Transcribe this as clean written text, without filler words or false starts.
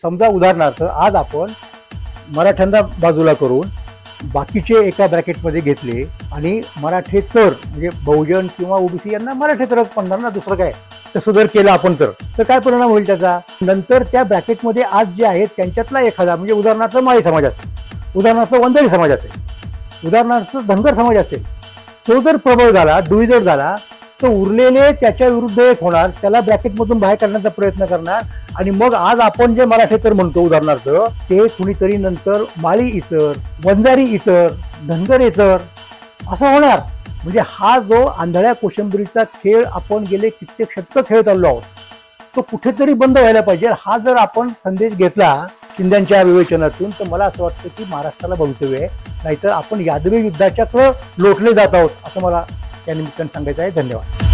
समजा उदाहरणार्थ आज आपण मराठ्यांना बाजूला करून बाकीचे एका ब्रॅकेटमध्ये घेतले आणि मराठेतर म्हणजे बहुजन किंवा ओबीसी यांना मराठेतरच म्हणणार ना, दुसरं काय. तसं जर केलं आपण तर काय परिणाम होईल त्याचा. नंतर त्या ब्रॅकेटमध्ये आज जे आहेत त्यांच्यातला एखादा म्हणजे उदाहरणार्थ माळी समाज असेल, उदाहरणार्थ वंजारी समाज असेल, उदाहरणार्थ धनगर समाज असेल, तो जर प्रबळ झाला, डुईजर झाला, तर उरलेले त्याच्या विरुद्ध एक होणार, त्याला ब्रॅकेटमधून बाहेर काढण्याचा प्रयत्न करणार आणि मग आज आपण जे मराठेतर म्हणतो उदाहरणार्थ ते कुणीतरी नंतर माळी इतर, वंजारी इतर, धनगर इतर असं होणार. म्हणजे हा जो आंधळ्या कोशिंबिरीचा खेळ आपण गेले कित्येक शतक खेळत आलो आहोत तो कुठेतरी बंद व्हायला पाहिजे. हा जर आपण संदेश घेतला शिंद्यांच्या विवेचनातून तर मला असं वाटतं की महाराष्ट्राला भवितव्य आहे. नाहीतर आपण यादवी युद्धाच्याकडे लोटले जात आहोत असं मला या निमित्ताने सांगायचं आहे. धन्यवाद.